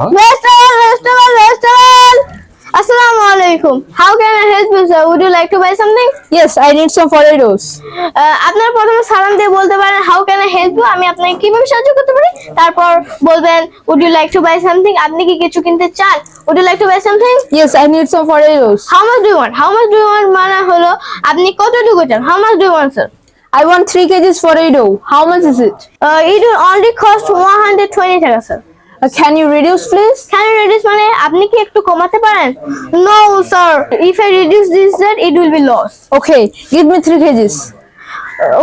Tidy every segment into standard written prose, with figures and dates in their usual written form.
Restaurant. Assalamu alaikum. How can I help you, sir? Would you like to buy something? Yes, I need some potatoes. আপনারা প্রথমে সালাম দিয়ে বলতে পারেন how can I help you, আমি আপনাকে কিভাবে সাহায্য করতে পারি। তারপর বলবেন would you like to buy something, আপনি কি কিছু কিনতে চান। Would you like to buy something. Yes, I need some potatoes. How much do you want, how much do you want মানে হলো আপনি কতটুকু চান। How much do you want, sir. I want 3 kgs potato. How much is it? It will only cost 120 টাকা, sir. Can you reduce, please? Can you reduce মানে আপনি কি একটু কমাতে পারেন? No sir, if I reduce this rate it will be loss. Okay, give me 3 kgs.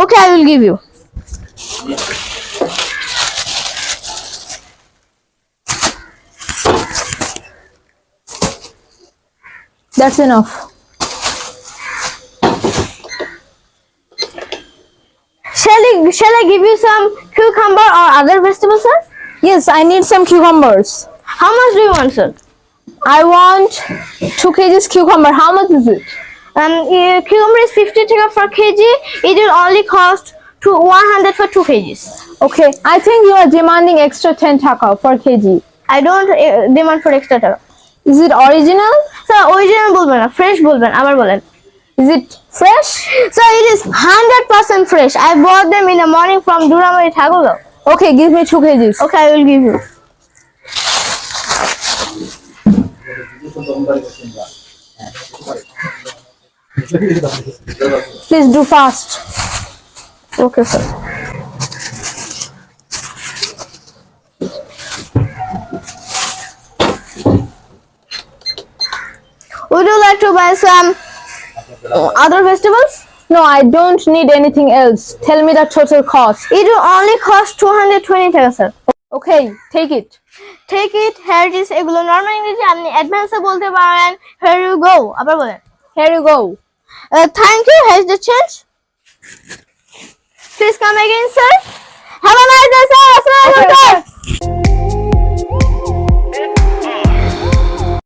Okay, I will give you. That's enough. Shall I give you some cucumber or other vegetables, sir? Yes, I need some cucumbers. How much do you want, sir? I want 2 kgs cucumber. How much is it? Cucumber is 50 taka for kg. It will only cost 100 for 2 kgs. Okay, I think you are demanding extra 10 taka for kg. I don't demand for extra taka. Is it original? Sir, original বলবেন না, fresh বলবেন, আবার বলেন। Is it fresh? So it is 100% fresh. I bought them in the morning from Duramari Thagulo. Okay, give me 2 kgs. Okay, I will give you. Please do fast. Okay, sir. Would you like to buy some other vegetables? No, I don't need anything else. Tell me the total cost. It will only cost 220 টাকা, sir. Okay, take it. Take it. Here it is. এগুলো normal ইংরেজি, আপনি অ্যাডভান্সে বলতে পারেন here you go, আবার বলেন Here you go. Thank you. Here's the change. Please come again, sir. Have a nice